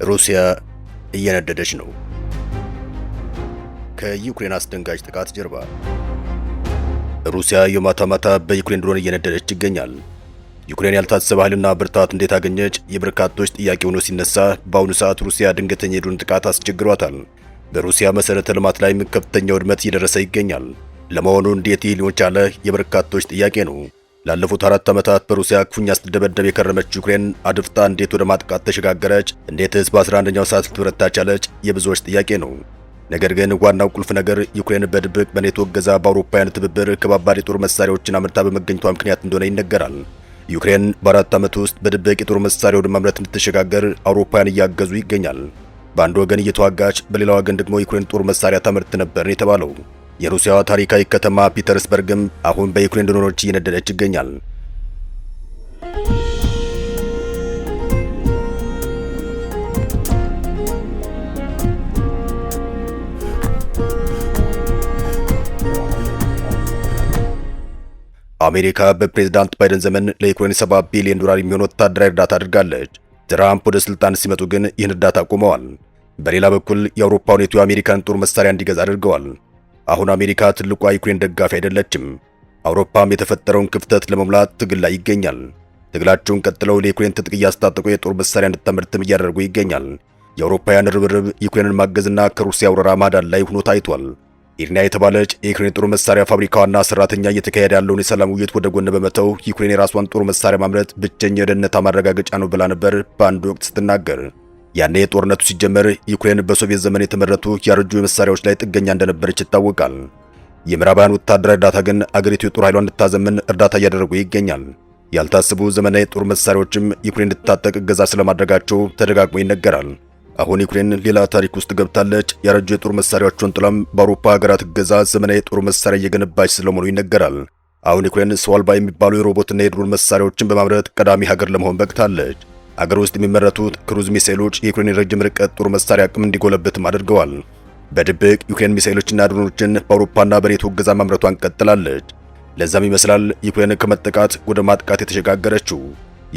ሩሲያ እየነደደች ነው። ከዩክሬን አስደንጋጭ ጥቃት ጀርባ ሩሲያ የማታ ማታ በዩክሬን ድሮን እየነደደች ይገኛል። ዩክሬን ያልታሰበ ኃይልና ብርታት እንዴት አገኘች? የበርካቶች ጥያቄ ሆኖ ሲነሳ በአሁኑ ሰዓት ሩሲያ ድንገተኛ የድሮን ጥቃት አስቸግሯታል። በሩሲያ መሰረተ ልማት ላይም ከፍተኛ ውድመት እየደረሰ ይገኛል። ለመሆኑ እንዴት ይህ ሊሆን ቻለ? የበርካቶች ጥያቄ ነው። ላለፉት 4 ዓመታት በሩሲያ ክፉኛ ስትደበደብ የከረመች ዩክሬን አድፍጣ እንዴት ወደ ማጥቃት ተሸጋገረች? እንዴትስ በ11ኛው ሰዓት ልትበረታ ቻለች? የብዙዎች ጥያቄ ነው። ነገር ግን ዋናው ቁልፍ ነገር ዩክሬን በድብቅ በኔቶ እገዛ በአውሮፓውያን ትብብር ከባባድ የጦር መሳሪያዎችን አምርታ በመገኘቷ ምክንያት እንደሆነ ይነገራል። ዩክሬን በ4 ዓመት ውስጥ በድብቅ የጦር መሳሪያ ወደ ማምረት እንድትሸጋገር አውሮፓውያን እያገዙ ይገኛል። በአንድ ወገን እየተዋጋች፣ በሌላ ወገን ደግሞ ዩክሬን ጦር መሳሪያ ታመርት ነበር የተባለው። የሩሲያ ታሪካዊ ከተማ ፒተርስበርግም አሁን በዩክሬን ድሮኖች እየነደደች ይገኛል። አሜሪካ በፕሬዝዳንት ባይደን ዘመን ለዩክሬን $70 ቢሊዮን የሚሆን ወታደራዊ እርዳታ አድርጋለች። ትራምፕ ወደ ስልጣን ሲመጡ ግን ይህን እርዳታ አቁመዋል። በሌላ በኩል የአውሮፓ ኔቶ የአሜሪካን ጦር መሳሪያ እንዲገዛ አድርገዋል። አሁን አሜሪካ ትልቋ ዩክሬን ደጋፊ አይደለችም። አውሮፓም የተፈጠረውን ክፍተት ለመሙላት ትግል ላይ ይገኛል። ትግላቸውን ቀጥለው ለዩክሬን ትጥቅ እያስታጠቁ የጦር መሳሪያ እንድታመርትም እያደረጉ ይገኛል። የአውሮፓውያን ርብርብ ዩክሬንን ማገዝና ከሩሲያ ወረራ ማዳን ላይ ሆኖ ታይቷል። ኢርና የተባለች የዩክሬን ጦር መሳሪያ ፋብሪካ ዋና ሰራተኛ እየተካሄደ ያለውን የሰላም ውይይት ወደ ጎን በመተው ዩክሬን የራሷን ጦር መሳሪያ ማምረት ብቸኛ የደህንነት ማረጋገጫ ነው ብላ ነበር በአንድ ወቅት ስትናገር። ያኔ ጦርነቱ ሲጀመር ዩክሬን በሶቪየት ዘመን የተመረቱ ያረጁ መሳሪያዎች ላይ ጥገኛ እንደነበረች ይታወቃል። የምዕራባውያን ወታደራዊ እርዳታ ግን አገሪቱ የጦር ኃይሏን እንድታዘምን እርዳታ እያደረጉ ይገኛል። ያልታሰቡ ዘመናዊ የጦር መሳሪያዎችም ዩክሬን እንድትታጠቅ እገዛ ስለማድረጋቸው ተደጋግሞ ይነገራል። አሁን ዩክሬን ሌላ ታሪክ ውስጥ ገብታለች። ያረጁ የጦር መሳሪያዎቿን ጥላም በአውሮፓ ሀገራት እገዛ ዘመናዊ የጦር መሳሪያ እየገነባች ስለመሆኑ ይነገራል። አሁን ዩክሬን ሰው አልባ የሚባሉ የሮቦትና የድሮን መሳሪያዎችን በማምረት ቀዳሚ ሀገር ለመሆን በቅታለች። አገር ውስጥ የሚመረቱት ክሩዝ ሚሳኤሎች የዩክሬን የረጅም ርቀት ጦር መሳሪያ አቅም እንዲጎለብትም አድርገዋል። በድብቅ ዩክሬን ሚሳኤሎችና ድሮኖችን በአውሮፓና በኔቶ እገዛ ማምረቷን ቀጥላለች። ለዛም ይመስላል ዩክሬን ከመጠቃት ወደ ማጥቃት የተሸጋገረችው።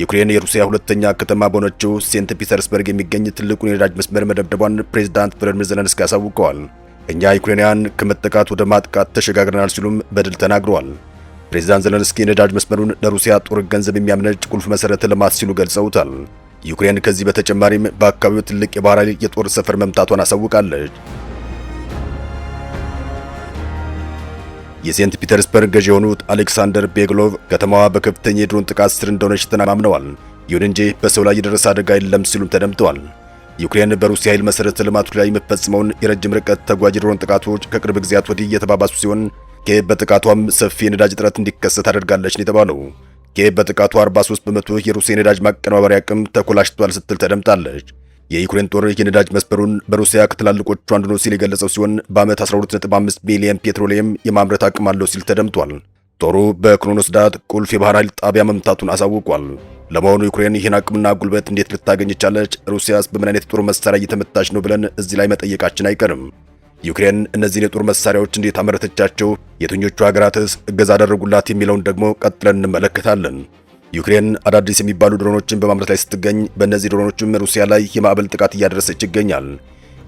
ዩክሬን የሩሲያ ሁለተኛ ከተማ በሆነችው ሴንት ፒተርስበርግ የሚገኝ ትልቁን የነዳጅ መስመር መደብደቧን ፕሬዝዳንት ቮሎዲሚር ዜሌንስኪ አሳውቀዋል። እኛ ዩክሬናውያን ከመጠቃት ወደ ማጥቃት ተሸጋግረናል ሲሉም በድል ተናግረዋል። ፕሬዝዳንት ዜሌንስኪ የነዳጅ መስመሩን ለሩሲያ ጦር ገንዘብ የሚያመነጭ ቁልፍ መሰረተ ልማት ሲሉ ገልጸውታል። ዩክሬን ከዚህ በተጨማሪም በአካባቢው ትልቅ የባህር ኃይል የጦር ሰፈር መምታቷን አሳውቃለች። የሴንት ፒተርስበርግ ገዢ የሆኑት አሌክሳንደር ቤግሎቭ ከተማዋ በከፍተኛ የድሮን ጥቃት ስር እንደሆነች ተማምነዋል። ይሁን እንጂ በሰው ላይ የደረሰ አደጋ የለም ሲሉም ተደምጠዋል። ዩክሬን በሩሲያ ኃይል መሰረተ ልማቶች ላይ የምትፈጽመውን የረጅም ርቀት ተጓዥ ድሮን ጥቃቶች ከቅርብ ጊዜያት ወዲህ እየተባባሱ ሲሆን ኪየቭ በጥቃቷም ሰፊ የነዳጅ እጥረት እንዲከሰት አድርጋለች ነው የተባለው። ኪየቭ በጥቃቷ 43 በመቶ የሩሲያ የነዳጅ ማቀነባበሪያ አቅም ተኮላሽቷል ስትል ተደምጣለች። የዩክሬን ጦር የነዳጅ መስመሩን በሩሲያ ከትላልቆቹ አንዱ ነው ሲል የገለጸው ሲሆን በዓመት 12.5 ቢሊዮን ፔትሮሊየም የማምረት አቅም አለው ሲል ተደምጧል። ጦሩ በክሮኖስዳት ቁልፍ የባህር ኃይል ጣቢያ መምታቱን አሳውቋል። ለመሆኑ ዩክሬን ይህን አቅምና ጉልበት እንዴት ልታገኝ ቻለች? ሩሲያስ በምን አይነት የጦር መሳሪያ እየተመታች ነው ብለን እዚህ ላይ መጠየቃችን አይቀርም። ዩክሬን እነዚህን የጦር መሳሪያዎች እንዴት አመረተቻቸው? የትኞቹ ሀገራትስ እገዛ አደረጉላት? የሚለውን ደግሞ ቀጥለን እንመለከታለን። ዩክሬን አዳዲስ የሚባሉ ድሮኖችን በማምረት ላይ ስትገኝ በእነዚህ ድሮኖችም ሩሲያ ላይ የማዕበል ጥቃት እያደረሰች ይገኛል።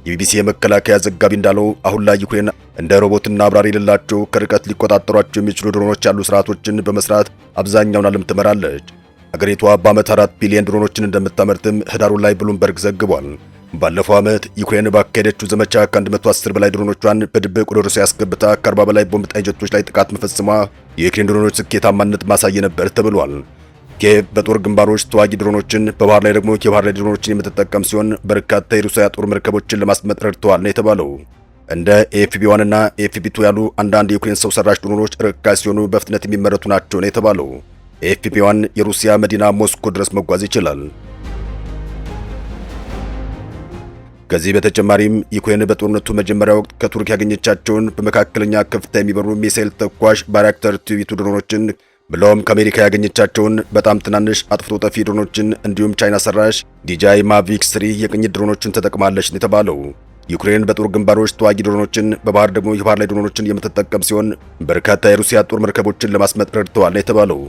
የቢቢሲ የመከላከያ ዘጋቢ እንዳለው አሁን ላይ ዩክሬን እንደ ሮቦትና አብራሪ የሌላቸው ከርቀት ሊቆጣጠሯቸው የሚችሉ ድሮኖች ያሉ ስርዓቶችን በመስራት አብዛኛውን ዓለም ትመራለች። አገሪቷ በዓመት 4 ቢሊዮን ድሮኖችን እንደምታመርትም ህዳሩ ላይ ብሉምበርግ ዘግቧል። ባለፈው ዓመት ዩክሬን ባካሄደችው ዘመቻ ከ110 በላይ ድሮኖቿን በድብቅ ወደ ሩሲያ አስገብታ ከ40 በላይ ቦምብ ጣይ ጀቶች ላይ ጥቃት መፈጸሟ የዩክሬን ድሮኖች ስኬታማነት ማሳየ ነበር ተብሏል። ኪየቭ በጦር ግንባሮች ተዋጊ ድሮኖችን በባህር ላይ ደግሞ የባህር ላይ ድሮኖችን የምትጠቀም ሲሆን በርካታ የሩሲያ ጦር መርከቦችን ለማስመጥ ረድተዋል ነው የተባለው። እንደ ኤፍቢ1 እና ኤፍቢ2 ያሉ አንዳንድ የዩክሬን ሰው ሰራሽ ድሮኖች ርካሽ ሲሆኑ በፍጥነት የሚመረቱ ናቸው ነው የተባለው። ኤፍቢ1 የሩሲያ መዲና ሞስኮ ድረስ መጓዝ ይችላል። ከዚህ በተጨማሪም ዩክሬን በጦርነቱ መጀመሪያ ወቅት ከቱርክ ያገኘቻቸውን በመካከለኛ ከፍታ የሚበሩ ሚሳኤል ተኳሽ ባይራክታር ቲቪ2 ድሮኖችን ብለውም ከአሜሪካ ያገኘቻቸውን በጣም ትናንሽ አጥፍቶ ጠፊ ድሮኖችን እንዲሁም ቻይና ሰራሽ ዲጃይ ማቪክ 3 የቅኝት ድሮኖችን ተጠቅማለች ነው የተባለው። ዩክሬን በጦር ግንባሮች ተዋጊ ድሮኖችን በባህር ደግሞ የባህር ላይ ድሮኖችን የምትጠቀም ሲሆን በርካታ የሩሲያ ጦር መርከቦችን ለማስመጥ ረድተዋል ነው የተባለው።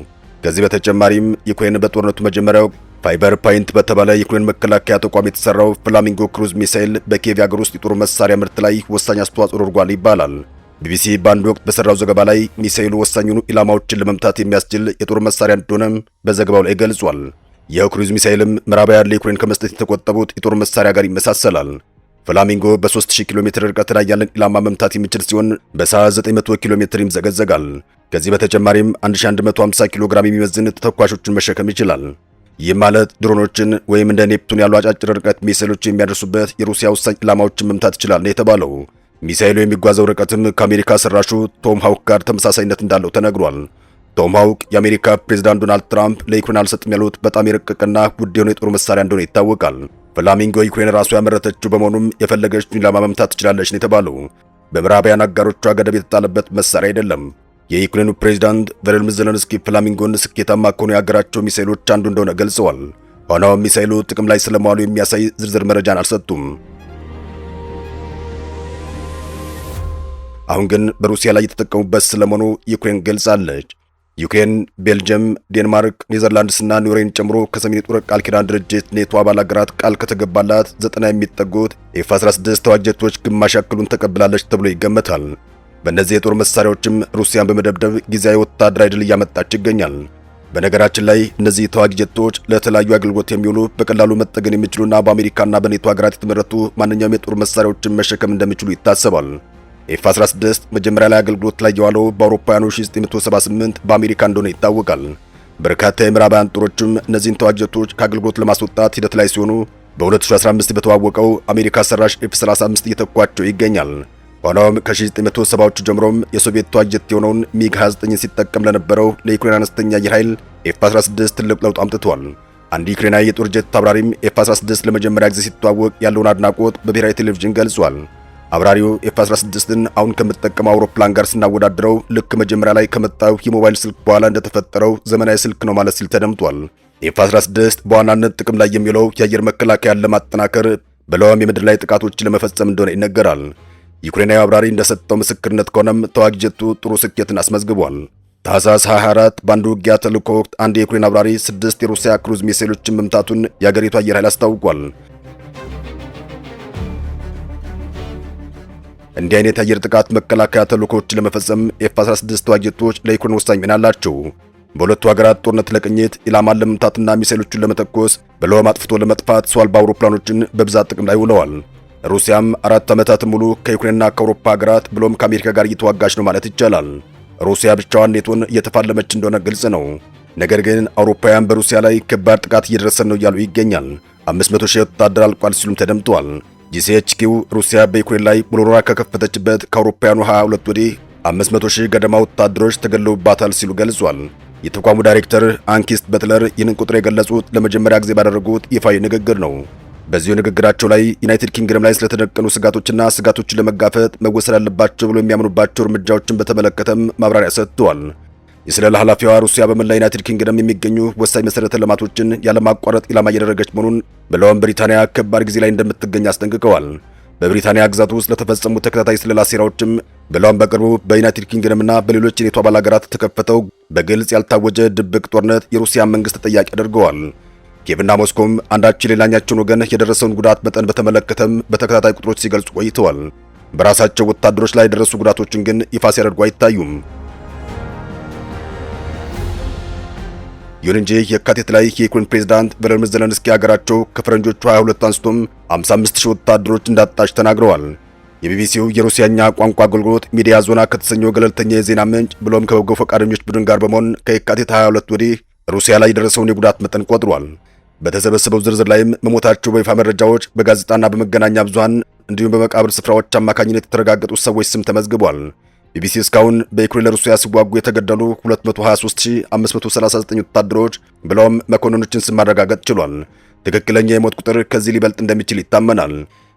ከዚህ በተጨማሪም ዩክሬን በጦርነቱ መጀመሪያ ፋይበር ፓይንት በተባለ የዩክሬን መከላከያ ተቋም የተሰራው ፍላሚንጎ ክሩዝ ሚሳኤል በኪየቭ የአገር ውስጥ የጦር መሳሪያ ምርት ላይ ወሳኝ አስተዋጽኦ አድርጓል ይባላል። ቢቢሲ በአንድ ወቅት በሰራው ዘገባ ላይ ሚሳኤሉ ወሳኙን ኢላማዎችን ለመምታት የሚያስችል የጦር መሳሪያ እንደሆነም በዘገባው ላይ ገልጿል። ይህ ክሩዝ ሚሳኤልም ምዕራባውያን ለዩክሬን ከመስጠት የተቆጠቡት የጦር መሳሪያ ጋር ይመሳሰላል። ፍላሚንጎ በ3000 ኪሎ ሜትር ርቀት ላይ ያለን ኢላማ መምታት የሚችል ሲሆን በሰዓት 900 ኪሎ ሜትር ይምዘገዘጋል። ከዚህ በተጨማሪም 1150 ኪሎ ግራም የሚመዝን ተተኳሾችን መሸከም ይችላል። ይህ ማለት ድሮኖችን ወይም እንደ ኔፕቱን ያሉ አጫጭር ርቀት ሚሳኤሎች የሚያደርሱበት የሩሲያ ወሳኝ ኢላማዎችን መምታት ይችላል ነው የተባለው። ሚሳኤሉ የሚጓዘው ርቀትም ከአሜሪካ ሰራሹ ቶም ሃውክ ጋር ተመሳሳይነት እንዳለው ተነግሯል። ቶም ሃውክ የአሜሪካ ፕሬዝዳንት ዶናልድ ትራምፕ ለዩክሬን አልሰጥም ያሉት በጣም የረቀቀና ውድ የሆነ የጦር መሳሪያ እንደሆነ ይታወቃል። ፍላሚንጎ ዩክሬን ራሱ ያመረተችው በመሆኑም የፈለገችውን ኢላማ መምታት ትችላለች ነው የተባለው። በምዕራባውያን አጋሮቿ ገደብ የተጣለበት መሳሪያ አይደለም። የዩክሬኑ ፕሬዝዳንት ቮሎዲሚር ዜሌንስኪ ፍላሚንጎን ስኬታማ ከሆኑ የሀገራቸው ሚሳኤሎች አንዱ እንደሆነ ገልጸዋል። ሆኖም ሚሳኤሉ ጥቅም ላይ ስለመዋሉ የሚያሳይ ዝርዝር መረጃን አልሰጡም። አሁን ግን በሩሲያ ላይ የተጠቀሙበት ስለመሆኑ ዩክሬን ገልጻለች። ዩክሬን፣ ቤልጅየም፣ ዴንማርክ፣ ኔዘርላንድስና ኖርዌይን ጨምሮ ከሰሜን የጦር ቃል ኪዳን ድርጅት ኔቶ አባል ሀገራት ቃል ከተገባላት 90 የሚጠጉት ኤፍ-16 ተዋጊ ጀቶች ግማሽ ያክሉን ተቀብላለች ተብሎ ይገመታል። በእነዚህ የጦር መሳሪያዎችም ሩሲያን በመደብደብ ጊዜያዊ ወታደራዊ ድል እያመጣች ይገኛል። በነገራችን ላይ እነዚህ ተዋጊ ጀቶች ለተለያዩ አገልግሎት የሚውሉ በቀላሉ መጠገን የሚችሉና በአሜሪካና በኔቶ ሀገራት የተመረቱ ማንኛውም የጦር መሳሪያዎችን መሸከም እንደሚችሉ ይታሰባል። ኤፍ-16 መጀመሪያ ላይ አገልግሎት ላይ የዋለው በአውሮፓውያኑ 1978 በአሜሪካ እንደሆነ ይታወቃል። በርካታ የምዕራባውያን ጦሮችም እነዚህን ተዋጊ ጀቶች ከአገልግሎት ለማስወጣት ሂደት ላይ ሲሆኑ በ2015 በተዋወቀው አሜሪካ ሰራሽ ኤፍ-35 እየተኳቸው ይገኛል። ሆኖም ከ1970ዎቹ ጀምሮም የሶቪየት ተዋጊ ጀት የሆነውን ሚግ 29 ሲጠቀም ለነበረው ለዩክሬን አነስተኛ አየር ኃይል ኤፍ-16 ትልቅ ለውጥ አምጥቷል። አንድ ዩክሬናዊ የጦር ጀት አብራሪም ኤፍ-16 ለመጀመሪያ ጊዜ ሲተዋወቅ ያለውን አድናቆት በብሔራዊ ቴሌቪዥን ገልጿል። አብራሪው ኤፍ-16ን አሁን ከምትጠቀመው አውሮፕላን ጋር ስናወዳድረው ልክ መጀመሪያ ላይ ከመጣው የሞባይል ስልክ በኋላ እንደተፈጠረው ዘመናዊ ስልክ ነው ማለት ሲል ተደምጧል። ኤፍ-16 በዋናነት ጥቅም ላይ የሚውለው የአየር መከላከያን ለማጠናከር ብለውም የምድር ላይ ጥቃቶች ለመፈጸም እንደሆነ ይነገራል። ዩክሬናዊ አብራሪ እንደሰጠው ምስክርነት ከሆነም ተዋጊ ጀቱ ጥሩ ስኬትን አስመዝግቧል። ታህሳስ 24 በአንድ ውጊያ ተልዕኮ ወቅት አንድ የዩክሬን አብራሪ 6 የሩሲያ ክሩዝ ሚሳኤሎችን መምታቱን የአገሪቱ አየር ኃይል አስታውቋል። እንዲህ አይነት የአየር ጥቃት መከላከያ ተልዕኮዎችን ለመፈጸም ኤፍ-16 ተዋጊ ጀቶች ለዩክሬን ወሳኝ ሚና አላቸው። በሁለቱ ሀገራት ጦርነት ለቅኝት ኢላማን ለመምታትና ሚሳኤሎችን ለመተኮስ ብለውም አጥፍቶ ለመጥፋት ሰው አልባ አውሮፕላኖችን በብዛት ጥቅም ላይ ውለዋል። ሩሲያም 4 ዓመታት ሙሉ ከዩክሬንና ከአውሮፓ ሀገራት ብሎም ከአሜሪካ ጋር እየተዋጋች ነው ማለት ይቻላል። ሩሲያ ብቻዋን ኔቶን እየተፋለመች እንደሆነ ግልጽ ነው። ነገር ግን አውሮፓውያን በሩሲያ ላይ ከባድ ጥቃት እየደረሰ ነው እያሉ ይገኛል። 500 ሺህ ወታደር አልቋል ሲሉም ተደምጧል። ጂሲኤችኪው ሩሲያ በዩክሬን ላይ ሙሉ ወረራ ከከፈተችበት ከአውሮፓውያኑ 22 ወዲህ 500 ሺህ ገደማ ወታደሮች ተገለውባታል ሲሉ ገልጿል። የተቋሙ ዳይሬክተር አንኪስት በትለር ይህንን ቁጥር የገለጹት ለመጀመሪያ ጊዜ ባደረጉት ይፋዊ ንግግር ነው። በዚሁ ንግግራቸው ላይ ዩናይትድ ኪንግደም ላይ ስለተደቀኑ ስጋቶችና ስጋቶችን ለመጋፈጥ መወሰድ ያለባቸው ብሎ የሚያምኑባቸው እርምጃዎችን በተመለከተም ማብራሪያ ሰጥተዋል። የስለላ ኃላፊዋ ሩሲያ በመላ ዩናይትድ ኪንግደም የሚገኙ ወሳኝ መሰረተ ልማቶችን ያለማቋረጥ ኢላማ እያደረገች መሆኑን ብለውም ብሪታንያ ከባድ ጊዜ ላይ እንደምትገኝ አስጠንቅቀዋል። በብሪታንያ ግዛት ውስጥ ለተፈጸሙ ተከታታይ ስለላ ሴራዎችም ብለውም በቅርቡ በዩናይትድ ኪንግደምና በሌሎች የኔቶ አባል ሀገራት ተከፈተው በግልጽ ያልታወጀ ድብቅ ጦርነት የሩሲያ መንግስት ተጠያቂ አድርገዋል። ኪየቭና ሞስኮም አንዳችን ሌላኛቸውን ወገን የደረሰውን ጉዳት መጠን በተመለከተም በተከታታይ ቁጥሮች ሲገልጹ ቆይተዋል። በራሳቸው ወታደሮች ላይ የደረሱ ጉዳቶችን ግን ይፋ ሲያደርጉ አይታዩም። ይሁን እንጂ የካቲት ላይ የዩክሬን ፕሬዝዳንት ቮሎዲሚር ዜሌንስኪ ሀገራቸው ከፈረንጆቹ 22 አንስቶም 55000 ወታደሮች እንዳጣች ተናግረዋል። የቢቢሲው የሩሲያኛ ቋንቋ አገልግሎት ሚዲያ ዞና ከተሰኘው ገለልተኛ የዜና ምንጭ ብሎም ከበጎ ፈቃደኞች ቡድን ጋር በመሆን ከየካቲት 22 ወዲህ ሩሲያ ላይ የደረሰውን የጉዳት መጠን ቆጥሯል። በተሰበሰበው ዝርዝር ላይም መሞታቸው በይፋ መረጃዎች በጋዜጣና በመገናኛ ብዙሃን እንዲሁም በመቃብር ስፍራዎች አማካኝነት የተረጋገጡ ሰዎች ስም ተመዝግቧል። ቢቢሲ እስካሁን በዩክሬን ለሩሲያ ሲዋጉ የተገደሉ 223539 ወታደሮች ብለውም መኮንኖችን ስም ማረጋገጥ ችሏል። ትክክለኛ የሞት ቁጥር ከዚህ ሊበልጥ እንደሚችል ይታመናል።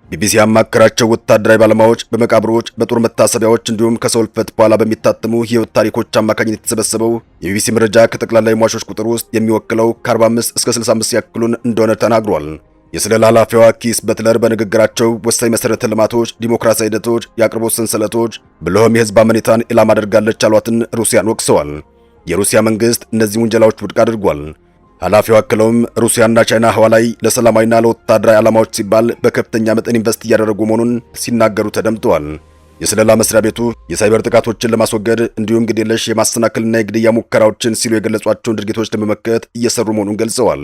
ቢቢሲ ያማከራቸው ወታደራዊ ባለሙያዎች በመቃብሮች፣ በጦር መታሰቢያዎች እንዲሁም ከሰው ሕልፈት በኋላ በሚታተሙ የህይወት ታሪኮች አማካኝነት የተሰበሰበው የቢቢሲ መረጃ ከጠቅላላ የሟቾች ቁጥር ውስጥ የሚወክለው ከ45 እስከ 65 ያክሉን እንደሆነ ተናግሯል። የስለላ ኃላፊዋ ኪስ በትለር በንግግራቸው ወሳኝ መሰረተ ልማቶች፣ ዲሞክራሲያዊ ሂደቶች፣ የአቅርቦት ሰንሰለቶች ብለውም የህዝብ አመኔታን ኢላማ አድርጋለች ያሏትን ሩሲያን ወቅሰዋል። የሩሲያ መንግስት እነዚህ ውንጀላዎች ውድቅ አድርጓል። ኃላፊው አክለውም ሩሲያና ቻይና ህዋ ላይ ለሰላማዊና ለወታደራዊ ዓላማዎች ሲባል በከፍተኛ መጠን ኢንቨስት እያደረጉ መሆኑን ሲናገሩ ተደምጠዋል። የስለላ መስሪያ ቤቱ የሳይበር ጥቃቶችን ለማስወገድ እንዲሁም ግዴለሽ የማሰናከልና የግድያ ሙከራዎችን ሲሉ የገለጿቸውን ድርጊቶች ለመመከት እየሰሩ መሆኑን ገልጸዋል።